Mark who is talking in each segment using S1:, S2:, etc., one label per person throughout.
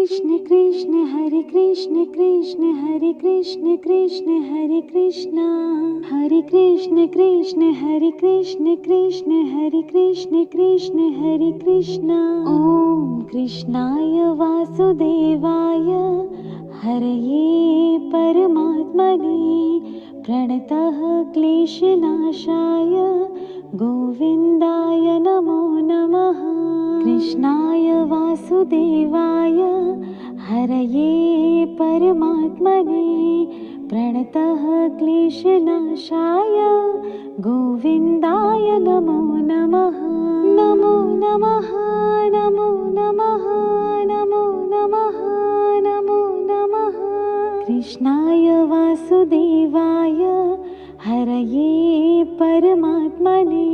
S1: कृष्ण कृष्ण हरे कृष्ण कृष्ण हरे कृष्ण कृष्ण हरे कृष्ण हरे कृष्ण कृष्ण हरे कृष्ण कृष्ण हरे कृष्ण कृष्ण हरे कृष्ण। ओम कृष्णाय वासुदेवाय हरये परमात्मने प्रणतः क्लेशनाशाय गोविन्दाय नमो नमः। कृष्णाय वासुदेवाय हरये परमात्मने प्रणतः क्लेशनाशाय गोविन्दाय नमो नमः। नमो नमः नमो नमः नमो नमः नमो नमः। कृष्णाय वासुदेवाय हरये परमात्मने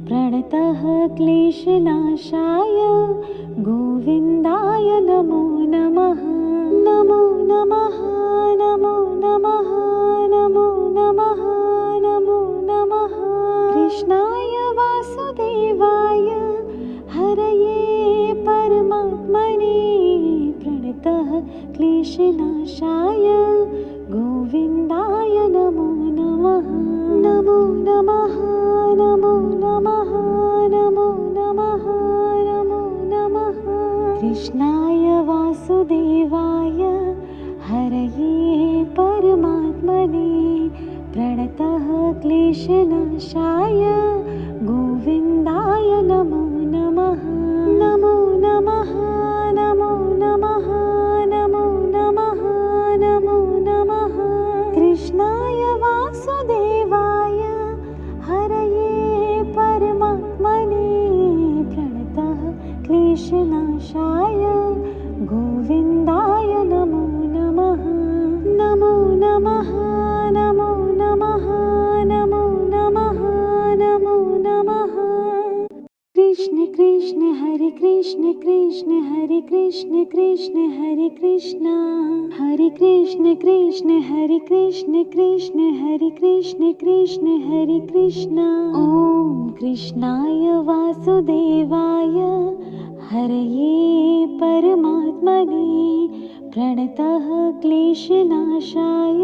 S1: प्रणतः क्लेशनाशाय गोविन्दाय नमो नमः। नमो नमः नमो नमः नमो नमः नमो नमः। कृष्णाय वासुदेवाय हरये परमात्मने प्रणतः क्लेशनाशाय गोविन्दाय नमो नमः। नमो नमः नमो नमः नमो नमः नमो नमः। कृष्णाय वासुदेवाय हरये परमात्मने प्रणतः क्लेशनाशाय गोविन्दाय नमो नमः। नमो नमः नमो नमः नमो नमः नमो नमः। कृष्णाय वासुदेवाय हरये परमात्मने प्रणतः क्लेशनाशाय गोविन्दाय नमो नमः। नमो नमः नमो नमः नमो नमः नमो नमः। कृष्ण कृष्ण हरे कृष्ण कृष्ण हरे कृष्ण कृष्ण हरे कृष्ण हरे कृष्ण कृष्ण हरे कृष्ण कृष्ण हरे कृष्ण कृष्ण हरे कृष्ण। ओम कृष्णाय वासुदेवाय हरये परमात्मने प्रणतः क्लेशनाशाय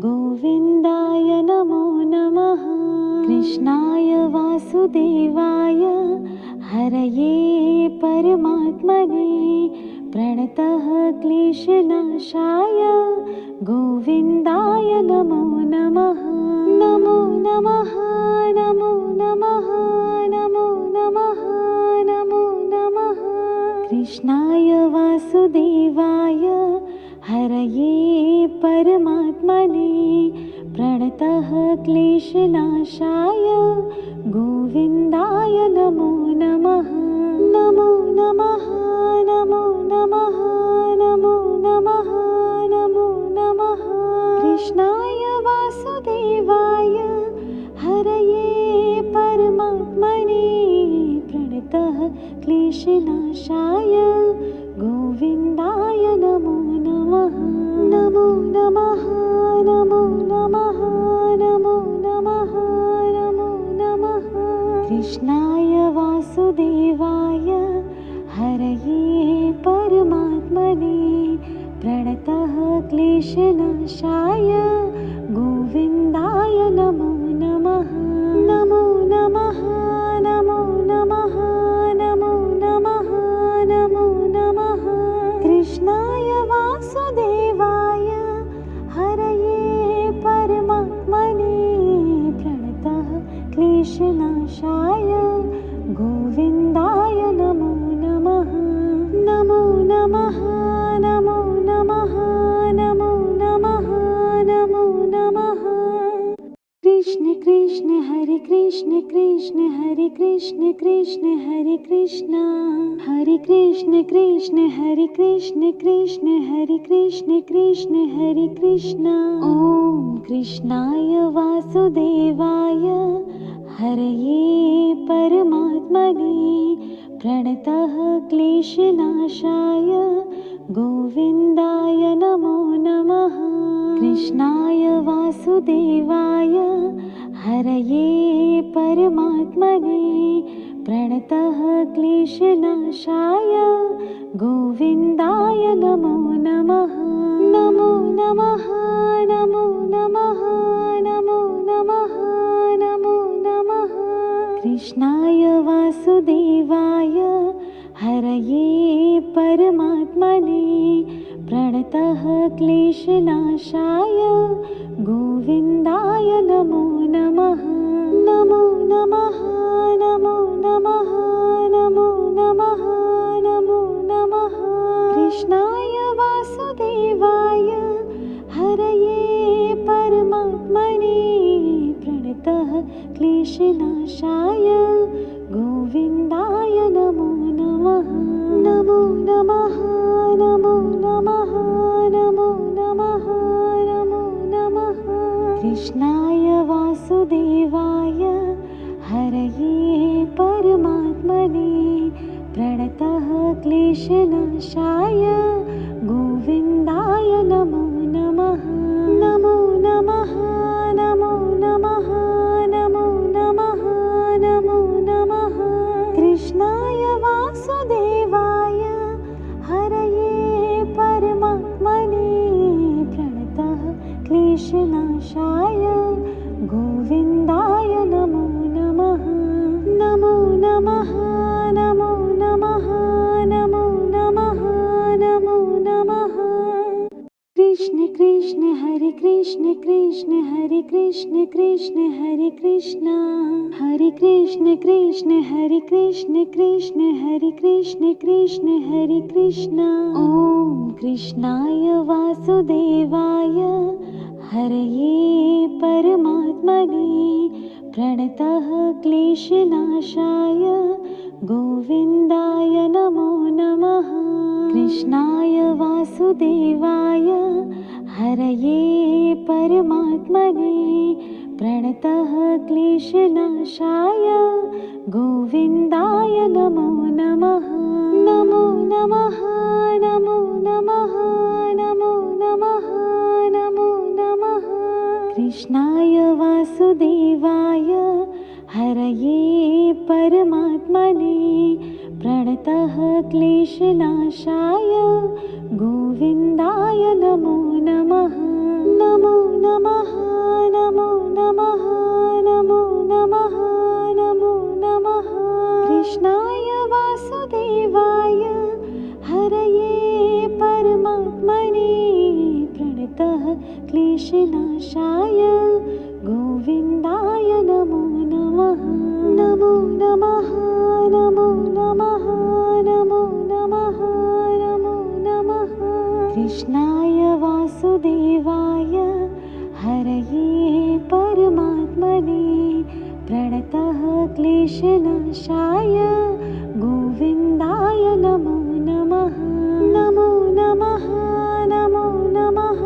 S1: गोविन्दाय नमो नमः। कृष्णाय वासुदेवाय हरये परमात्मने प्रणतः क्लेशनाशाय गोविन्दाय नमो नमः। नमो नमः नमो नमः नमो नमः नमो नमः। कृष्णाय वासुदेवाय हरये परमात्मने प्रणतः क्लेशनाशाय गोविन्दाय नमो नमः। नमो नमः नमो नमः नमो नमः नमो नमः। कृष्णाय वासुदेवाय हरये परमात्मने प्रणतः क्लेशनाशाय गोविन्दाय नमो नमः। नमो नमः नमो नमः नमो नमः नमो नमः। कृष्णाय वासुदेवाय हरये परमात्मने प्रणतः क्लेशनाशाय गोविन्दाय नमो नमः। नमो नमः नमो नमः नमो नमः नमो नमः। कृष्णाय वासुदेवाय हरये परमात्मने प्रणतः क्लेशनाशाय गोविन्दाय नमो नमः। नमो नमः नमो नमः नमो नमः नमो नमः। कृष्ण कृष्ण हरे कृष्ण कृष्ण हरे कृष्ण कृष्ण हरे कृष्ण हरे कृष्ण कृष्ण हरे कृष्ण कृष्ण हरे कृष्ण कृष्ण हरे कृष्ण। ओम कृष्णाय वासुदेवाय हरये परमात्मने प्रणतः क्लेशनाशाय गोविन्दाय नमो नमः। कृष्णाय वासुदेवाय हरये परमात्मने प्रणतः क्लेशनाशाय गोविन्दाय नमो नमः नमो नमः नमो नमः नमो नमः नमो नमः कृष्णाय वासुदेवाय हरये परमात्मने प्रणतः क्लेशनाशाय गोविन्दाय नमो नमः नमो नमः नमो नमः नमो नमः नमो नमः कृष्णाय वासुदेवाय हरये परमात्मने प्रणतः क्लेशनाशाय गोविन्दाय नमो नमः नमो नमः नमो नमः नमो नमः नमो नमः कृष्णाय वासुदेवाय हरये परमात्मने प्रणतः क्लेशनाशाय गोविन्दाय नमो नमः नमो नमः नमो नमः नमो नमः नमो नमः कृष्णाय वासुदेवाय हरये परमात्मने प्रणतः क्लेशनाशाय गोविन्दाय नमो नमः नमो नमः नमो नमः नमो नमः नमो नमः कृष्ण कृष्ण हरे कृष्ण कृष्ण हरे कृष्ण कृष्ण हरे कृष्ण हरे कृष्ण कृष्ण हरे कृष्ण कृष्ण हरे कृष्ण कृष्ण हरे कृष्ण ॐ कृष्णाय वासुदेवाय हरये परमात्मने प्रणतः क्लेशनाशाय गोविन्दाय नमो नमः कृष्णाय वासुदेवाय हरये परमात्मने प्रणतः क्लेशनाशाय गोविन्दाय नमो नमः नमो नमः नमो नमः नमो नमः नमो नमः कृष्णाय वासुदेवाय हरये परमात्मने प्रणतः क्लेशनाशाय गोविन्दाय नमो नमः नमो नमः नमो नमः नमो नमः नमो नमः कृष्णाय वासुदेवाय हरये परमात्मने प्रणतः क्लेशनाशाय गोविन्दाय नमो नमः नमो नमः नमो नमः नमो नमः नमो नमः कृष्णाय वासुदेवाय हरये परमात्मने प्रणतः क्लेशनाशाय गोविन्दाय नमो नमः नमो नमः नमो नमः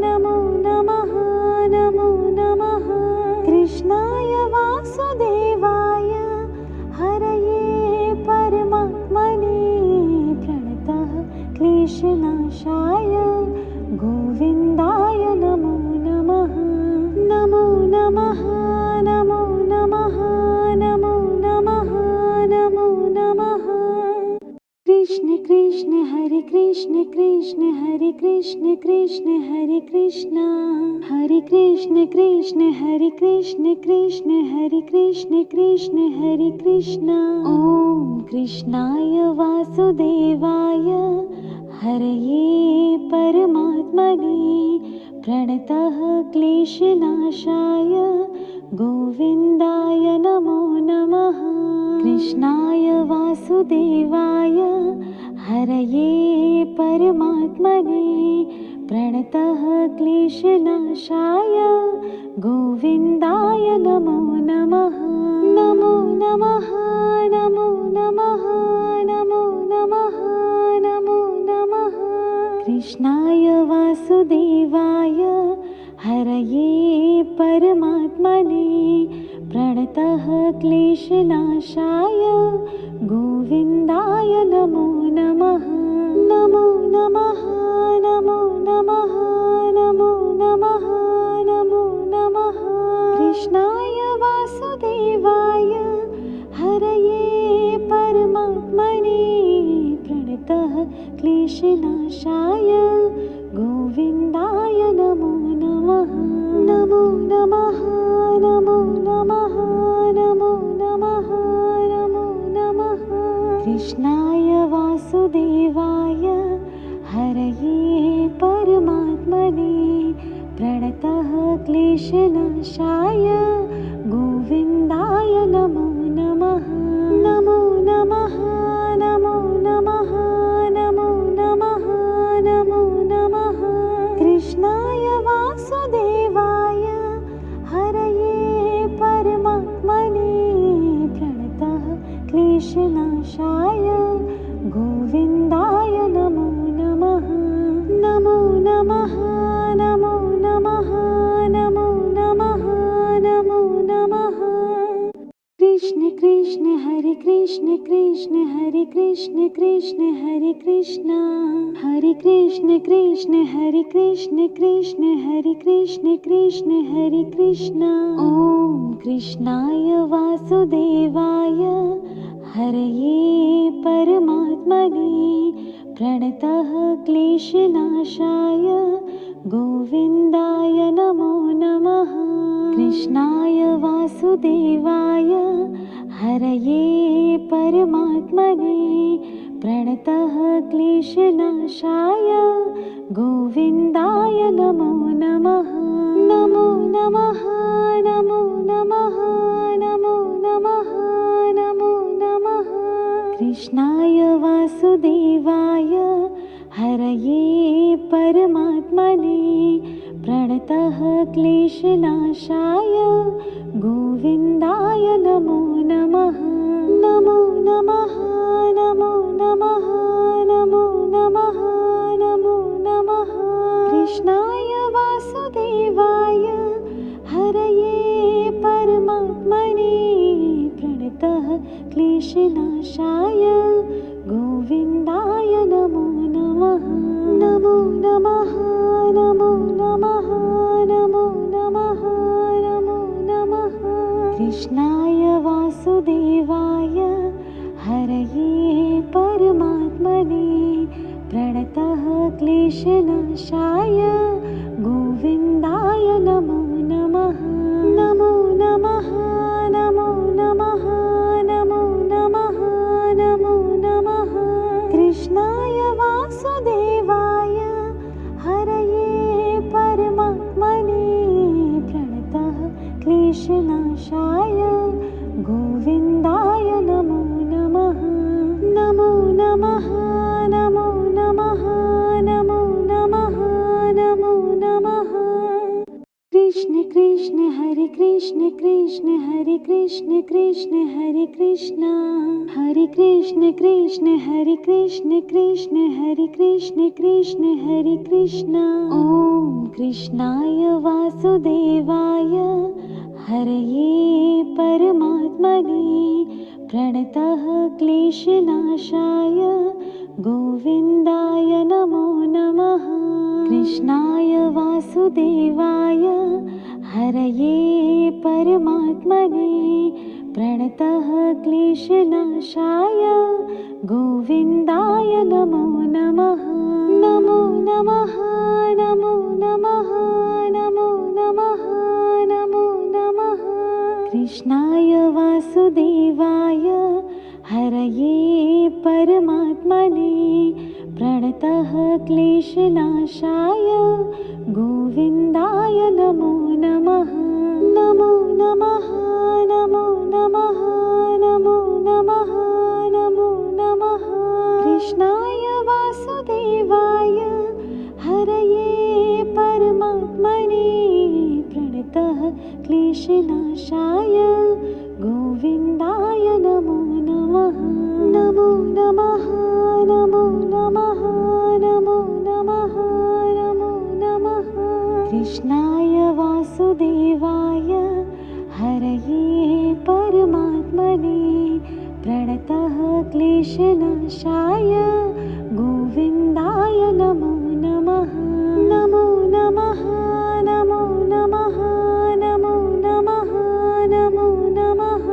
S1: नमो नमः नमो नमः कृष्णाय वासुदेवाय हरये परमात्मने प्रणतः क्लेशनाशाय गोविन्दाय नमो नमः नमो नमः नमो नमः नमो नमः नमो नमः कृष्ण कृष्ण हरे कृष्ण कृष्ण हरे कृष्ण कृष्ण हरे कृष्ण हरे कृष्ण कृष्ण हरे कृष्ण कृष्ण हरे कृष्ण कृष्ण हरे कृष्ण ॐ कृष्णाय वासुदेवाय हरये परमात्मने प्रणतः क्लेशनाशाय गोविन्दाय नमो नमः कृष्णाय वासुदेवाय हरये परमात्मने प्रणतः क्लेशनाशाय गोविन्दाय नमो नमः नमो नमः नमो नमः नमो नमः नमो नमः कृष्णाय वासुदेवाय हरये परमात्मने प्रणतः क्लेशनाशाय गोविन्दाय नमो नमः नमो नमः नमो नमः नमो नमः नमो नमः कृष्णाय वासुदेवाय हरये परमात्मने प्रणतः क्लेशनाशाय गोविन्दाय नमो नमः। नमो नमः नमो नमः नमो नमः नमो नमः। कृष्णाय वासुदेवाय हरये परमात्मने प्रणतः क्लेशनाशाय गोविन्दाय नमो नमः। नमो नमः नमो नमः नमो नमः नमो नमः। कृष्णाय वासुदेवाय हरये परमात्मने प्रणतः क्लेशनाशाय गोविन्दाय नमो नमः। नमो नमः नमो नमः नमो नमः नमो नमः। कृष्ण कृष्ण हरे कृष्ण कृष्ण हरे कृष्ण कृष्ण हरे कृष्ण हरे कृष्ण कृष्ण हरे कृष्ण कृष्ण हरे कृष्ण कृष्ण हरे कृष्ण। ॐ कृष्णाय वासुदेवाय हरये परमात्मने प्रणतः क्लेशनाशाय गोविन्दाय नमो नमः। कृष्णाय वासुदेवाय हरये परमात्मने प्रणतः क्लेशनाशाय गोविन्दाय नमो नमः। नमो नमः नमो नमः नमो नमः नमो नमः। कृष्णाय वासुदेवाय हरये परमात्मने प्रणतः क्लेशनाशाय गोविन्दाय नमो नमः। नमो नमः नमो नमः नमो नमः नमो नमः। कृष्णाय वासुदेवाय हरये परमात्मने प्रणतः क्लेशनाशाय गोविन्दाय नमो नमः। नमो नमः नमो नमः नमो नमः नमो नमः। कृष्णाय वासुदेवाय हरये परमात्मने प्रणतः क्लेशनाशाय गोविन्दाय नमो नमः। नमो नमः नमो नमः नमो नमः नमो नमः। कृष्णाय वासुदेवाय हरये परमात्मने प्रणतः क्लेशनाशाय गोविन्दाय नमो नमः। नमो नमः नमो नमः नमो नमः नमो नमः। कृष्ण कृष्ण हरे कृष्ण कृष्ण हरे कृष्ण कृष्ण हरे कृष्ण हरे कृष्ण कृष्ण हरे कृष्ण कृष्ण हरे कृष्ण कृष्ण हरे कृष्ण। ॐ कृष्णाय वासुदेवाय हरये परमात्मने प्रणतः क्लेशनाशाय गोविन्दाय नमो नमः। कृष्णाय वासुदेवाय हरये परमात्मने प्रणतः क्लेशनाशाय गोविन्दाय नमो नमः। नमो नमः नमो नमः नमो नमः नमो नमः। कृष्णाय वासुदेवाय हरये परमात्मने प्रणतः क्लेशनाशाय गोविन्दाय नमो नमः। नमो नमः नमो नमः नमो नमः नमो नमः। कृष्णाय वासुदेवाय हरये परमात्मने प्रणतः क्लेशनाशाय गोविन्दाय नमो नमः। नमो नमः नमो नमः नमो नमः नमो नमः। कृष्णाय वासुदेवाय हरये परमात्मने प्रणतः क्लेशनाशाय गोविन्दाय नमो नमः। नमो नमः नमो नमः नमो नमः नमो नमः।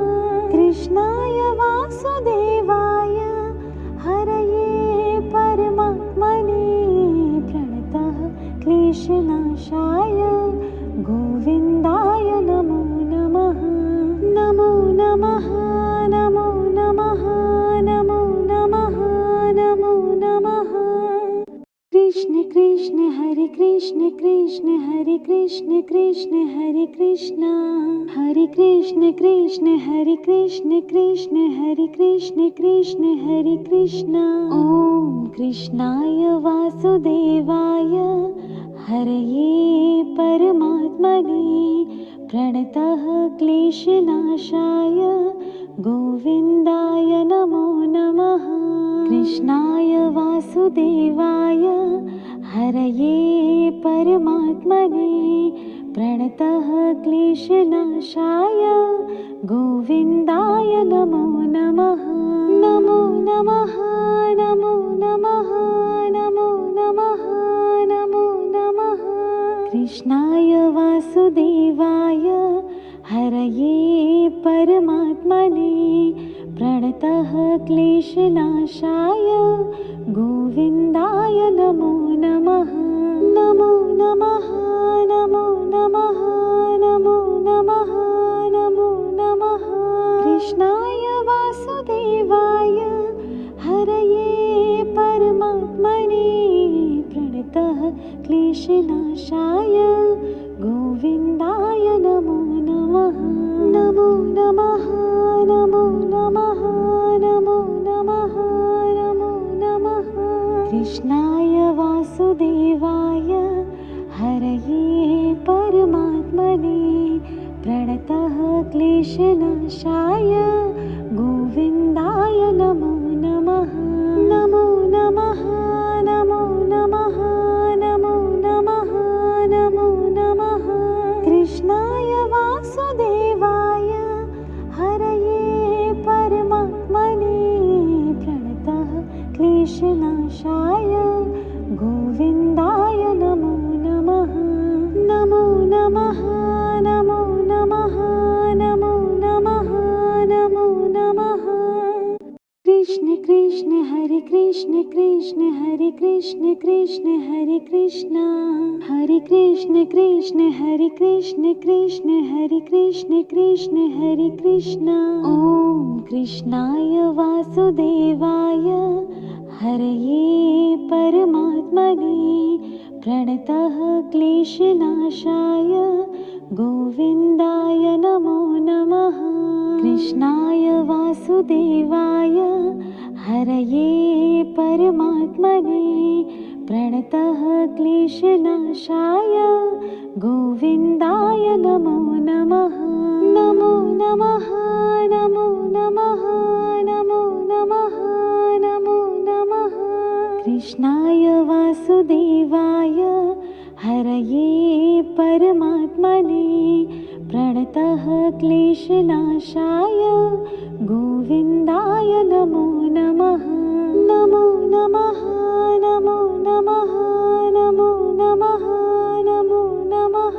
S1: कृष्णाय वासुदेवाय हरये परमात्मने क्लेशनाशाय गोविन्दाय नमो नमः। नमो नमः नमो नमः नमो नमः नमो नमः। कृष्ण कृष्ण हरे कृष्ण कृष्ण हरे कृष्ण कृष्ण हरे कृष्ण हरे कृष्ण कृष्ण हरे कृष्ण कृष्ण हरे कृष्ण कृष्ण हरे कृष्ण। ॐ कृष्णाय वासुदेवाय हरये परमात्मने प्रणतः क्लेशनाशाय गोविन्दाय नमो नमः। कृष्णाय वासुदेवाय हरये परमात्मने प्रणतः क्लेशनाशाय गोविन्दाय नमो नमः। नमो नमः नमो नमः नमो नमः नमो नमः। कृष्णाय वासुदेवाय हरये परमात्मने प्रणतः क्लेशनाशाय गोविन्दाय नमो नमः। नमो नमः नमो नमः नमो नमः नमो नमः। कृष्णाय वासुदेवाय हरये परमात्मने प्रणतः क्लेशनाशाय गोविन्दाय नमो नमः। नमो नमः नमो नमः नमो नमः नमो नमः। कृष्णाय वासुदेवाय हरये परमात्मने प्रणतः क्लेशनाशाय गोविन्दाय नमो नमः। नमो नमः नमो नमः नमो नमः नमो नमः। कृष्णाय वासुदेवाय हरये परमात्मने प्रणतः क्लेशनाशाय गोविन्दाय नमो नमः। नमो नमः नमो नमः नमो नमः नमो नमः। कृष्ण कृष्ण हरे कृष्ण कृष्ण हरे कृष्ण कृष्ण हरे कृष्ण हरे कृष्ण कृष्ण हरे कृष्ण कृष्ण हरे कृष्ण कृष्ण हरे कृष्ण। ॐ कृष्णाय वासुदेवाय हरये परमात्मने प्रणतः क्लेशनाशाय गोविन्दाय नमो नमः। कृष्णाय वासुदेवाय हरये परमात्मने प्रणतः क्लेशनाशाय गोविन्दाय नमो नमः। नमो नमः नमो नमः नमो नमः नमो नमः। कृष्णाय वासुदेवाय हरये परमात्मने प्रणतः क्लेशनाशाय गोविन्दाय नमो नमः। नमो नमः नमो नमः नमो नमः नमो नमः।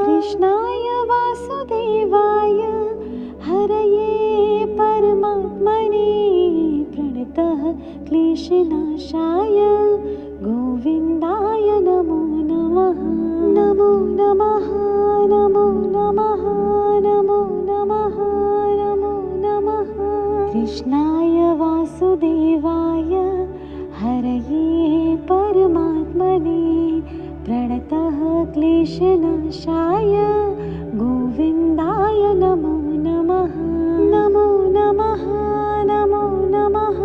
S1: कृष्णाय वासुदेवाय हरये परमात्मने प्रणतः क्लेशनाशाय गोविन्दाय नमो नमः। नमो नमः नमो नमः नमो नमः नमो नमः। कृष्णाय वासुदेवाय हरये परमात्मने प्रणतः क्लेशनाशाय गोविन्दाय नमो नमः। नमो नमः नमो नमः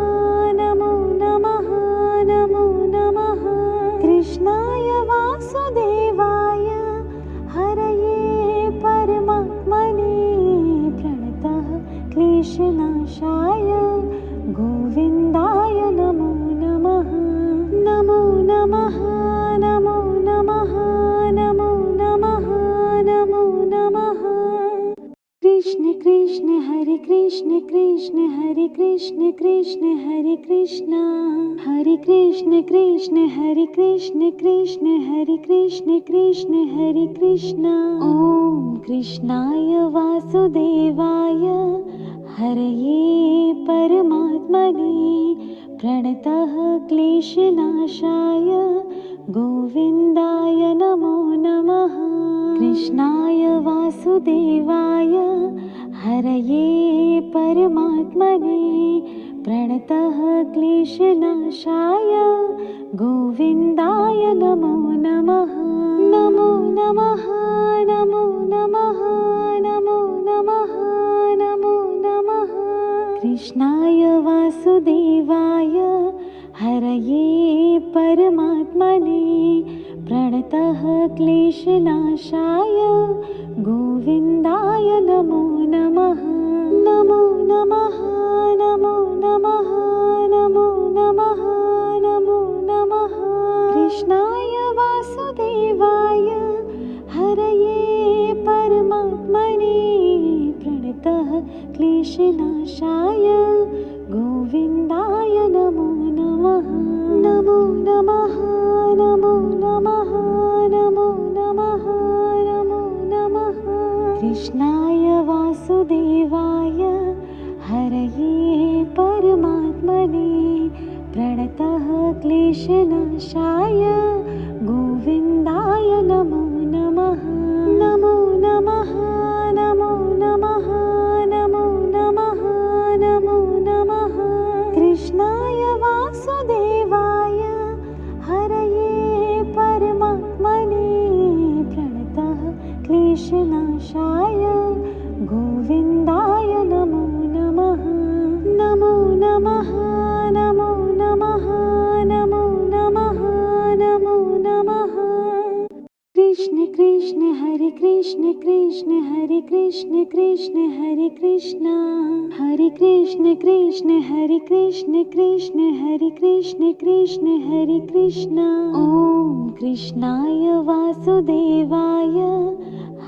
S1: नमो नमः नमो नमः। कृष्णाय वासुदेवाय हरये परमात्मने प्रणतः क्लेशनाशाय गोविन्दाय नमो नमः। नमो नमः नमो नमः नमो नमः नमो नमः। कृष्ण कृष्ण हरे कृष्ण कृष्ण हरे कृष्ण कृष्ण हरे कृष्ण हरे कृष्ण कृष्ण हरे कृष्ण कृष्ण हरे कृष्ण कृष्ण हरे कृष्ण। ॐ कृष्णाय वासुदेवाय हरये परमात्मने प्रणतः क्लेशनाशाय गोविन्दाय नमः। कृष्णाय वासुदेवाय हरये परमात्मने प्रणतः क्लेशनाशाय गोविन्दाय नमो नमः। नमो नमः नमो नमः नमो नमः नमो नमः। कृष्णाय वासुदेवाय हरये परमात्मने प्रणतः क्लेशनाशाय गोविन्दाय नमो नमः। नमो नमः नमो नमः नमो नमः नमो नमः। कृष्णाय वासुदेवाय हरये परमात्मने प्रणतः क्लेशनाशाय गोविन्दाय नमो नमः। नमो नमः नमो नमः नमो नमः नमो नमः। कृष्णाय वासुदेवाय हरये परमात्मने प्रणतः क्लेशनाशाय गोविन्दाय नमो नमः। नमो नमः नमो नमः नमो नमः नमो नमः। कृष्णाय वासुदेवाय हरये परमात्मने प्रणतः क्लेशनाशाय गोविन्दाय नमो नमः। नमो नमः नमो नमः नमो नमः नमो नमः। कृष्ण कृष्ण हरे कृष्ण कृष्ण हरे कृष्ण कृष्ण हरे कृष्ण हरे कृष्ण कृष्ण हरे कृष्ण कृष्ण हरे कृष्ण कृष्ण हरे कृष्ण। ॐ कृष्णाय वासुदेवाय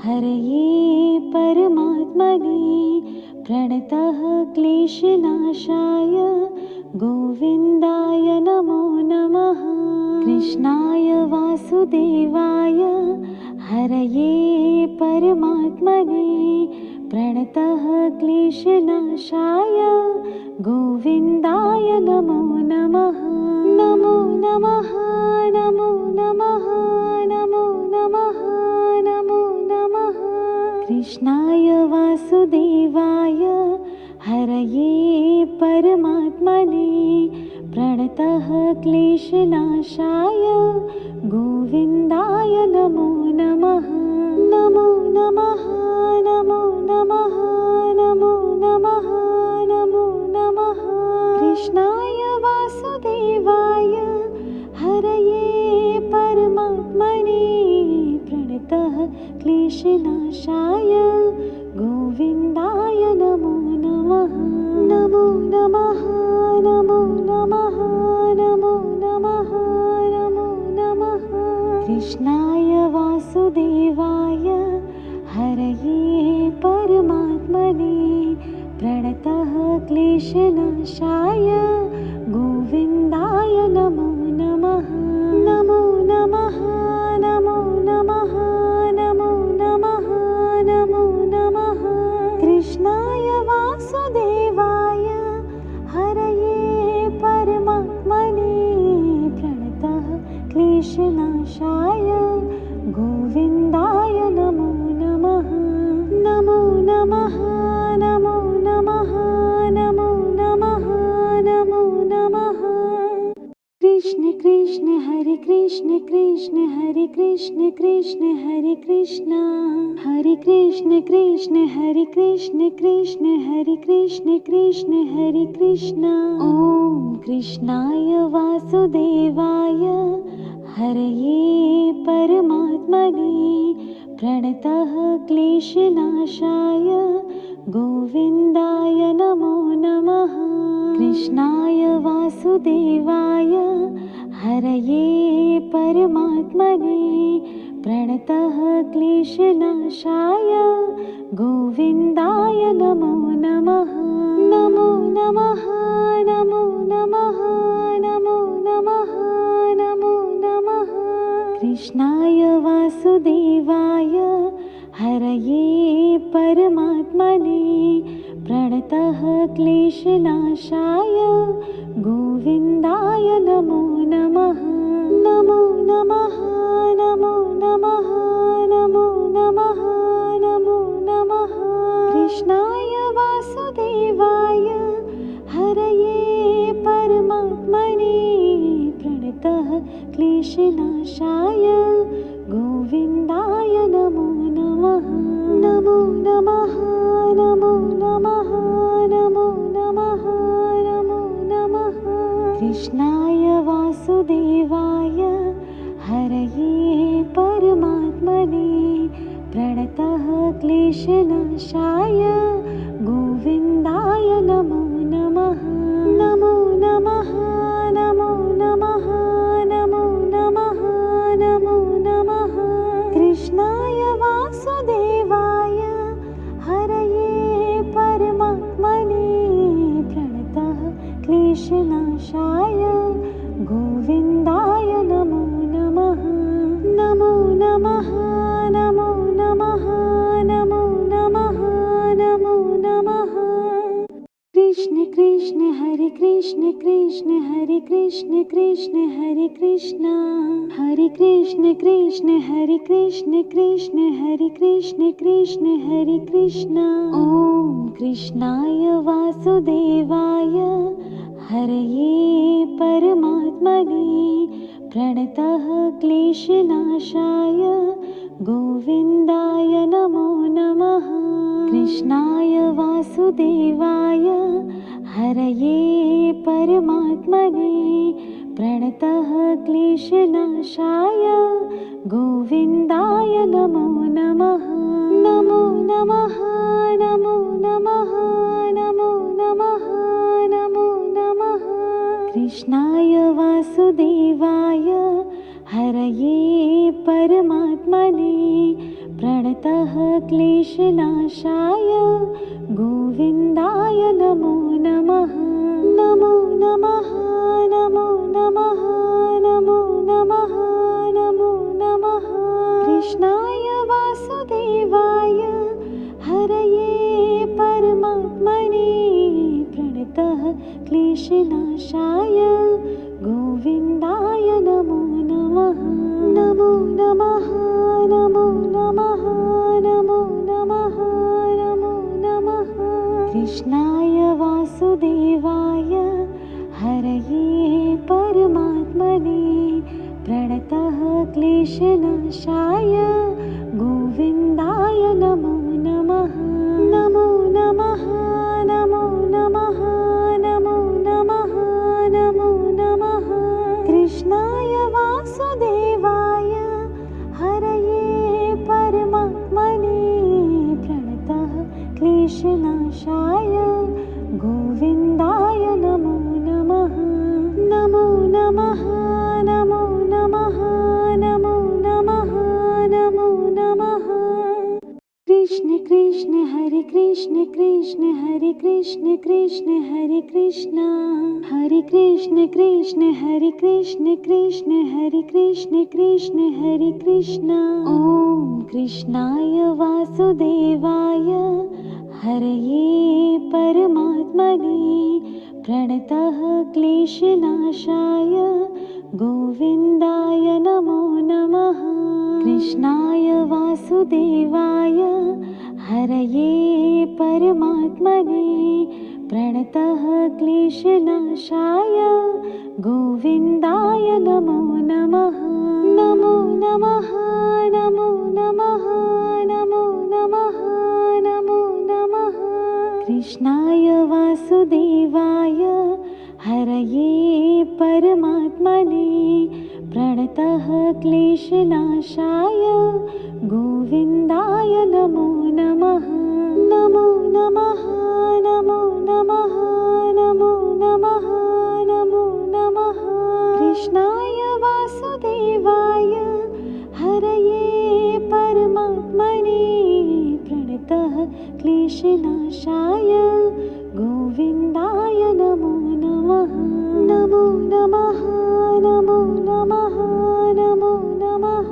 S1: हरये परमात्मने प्रणतः क्लेशनाशाय गोविन्दाय नमो नमः। कृष्णाय वासुदेवाय हरये परमात्मने प्रणतः क्लेशनाशाय गोविन्दाय नमो नमः। नमो नमः नमो नमः नमो नमः नमो नमः। कृष्णाय वासुदेवाय हरये परमात्मने प्रणतः क्लेशनाशाय गोविन्दाय नमो नमः। नमो नमः नमो नमः नमो नमः नमो नमः। कृष्णाय वासुदेवाय हरये परमात्मने प्रणतः क्लेशनाशाय गोविन्दाय नमो नमः। नमो नमः नमो नमः नमो नमः नमो नमः। कृष्णाय वासुदेवाय हरये परमात्मने प्रणतः क्लेशनाशाय गोविन्दाय नमो नमः। नमो नमः नमो नमः नमो नमः नमो नमः। कृष्णाय वासुदेवाय हरये परमात्मने प्रणतः क्लेशनाशाय गोविन्दाय नमो नमः। नमो नमः नमो नमः नमो नमः नमो नमः। कृष्ण कृष्ण हरे कृष्ण कृष्ण हरे कृष्ण कृष्ण हरे कृष्ण हरे कृष्ण कृष्ण हरे कृष्ण कृष्ण हरे कृष्ण कृष्ण हरे कृष्ण। ॐ कृष्णाय वासुदेवाय हरये परमात्मने प्रणतः क्लेशनाशाय गोविन्दाय नमो नमः। कृष्णाय वासुदेवाय हरये परमात्मने प्रणतः क्लेशनाशाय गोविन्दाय नमो नमः। नमो नमः नमो नमः नमो नमः नमो नमः। कृष्णाय वासुदेवाय हरये परमात्मने प्रणतः क्लेशनाशाय गोविन्दाय नमो नमः। नमो नमः नमो नमः नमो नमः। क्लेशनाशाय गोविन्दाय नमो नमः। नमो नमः नमो नमः नमो नमः नमो नमः। कृष्णाय वासुदेवाय हरये परमात्मने प्रणतः क्लेशनाशाय गोविन्दाय नमो नमः। नमो नमः नमो नमः नमो नमः नमो नमः। कृष्णाय वासुदेवाय हरये परमात्मने प्रणतः क्लेशनाशाय गोविन्दाय नमो नमः। नमो नमः नमो नमः नमो नमः नमो नमः। कृष्ण कृष्ण हरे कृष्ण कृष्ण हरे कृष्ण कृष्ण हरे कृष्ण हरे कृष्ण कृष्ण हरे कृष्ण कृष्ण हरे कृष्ण कृष्ण हरे कृष्ण। ॐ कृष्णाय वासुदेवाय हरये परमात्मने प्रणतः क्लेशनाशाय गोविन्दाय नमो नमः। कृष्णाय वासुदेवाय हरये परमात्मने प्रणतः क्लेशनाशाय गोविन्दाय नमो नमः। नमो नमः नमो नमः नमो नमः नमो नमः। कृष्णाय वासुदेवाय हरये परमात्मने प्रणतः क्लेशनाशाय गोविन्दाय नमो नमः। नमो नमः नमो नमः नमो नमः नमो नमः। कृष्णाय वासुदेवाय हरये परमात्मने प्रणतः क्लेशनाशाय गोविन्दाय नमो नमः। नमो नमः नमो नमः नमो नमः नमो नमः। कृष्णाय वासुदेवाय हरये परमात्मने प्रणतः क्लेशनाशाय गोविन्दाय नमो नमः। नमो नमः नमो नमः नमो नमः नमो नमः। कृष्णाय वासुदेवाय हरये परमात्मने प्रणतः क्लेशनाशाय गोविन्दाय नमो नमः। नमो नमः नमो नमः नमो नमः नमो नमः। कृष्ण कृष्ण हरे कृष्ण कृष्ण हरे कृष्ण कृष्ण हरे कृष्ण हरे कृष्ण कृष्ण हरे कृष्ण कृष्ण हरे कृष्ण कृष्ण हरे कृष्ण। ॐ कृष्णाय वासुदेवाय हरये परमात्मने प्रणतः क्लेशनाशाय गोविन्दाय नमो नमः। कृष्णाय वासुदेवाय हरये परमात्मने प्रणतः क्लेशनाशाय गोविन्दाय नमो नमः। नमो नमः नमो नमः नमो नमः नमो नमः। कृष्णाय वासुदेवाय हरये परमात्मने प्रणतः क्लेशनाशाय गोविन्दाय नमो नमः। नमो नमः नमो नमः नमो नमः नमो नमः। कृष्णाय वासुदेवाय हरये परमात्मने प्रणतः क्लेशनाशाय गोविन्दाय नमो नमः। नमो नमः नमो नमः नमो नमः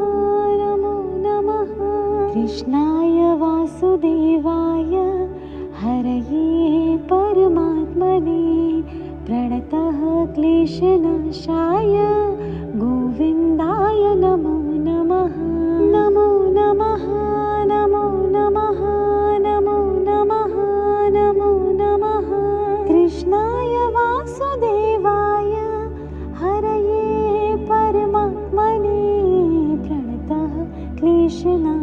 S1: नमो नमः। कृष्णाय वासुदेवाय हरये परमात्मने प्रणतः क्लेशनाशाय गोविन्दाय नमो नमः। नमो नमः नमो नमः नमो नमः नमो नमः। कृष्णाय वासुदेवाय हरये कृष्ण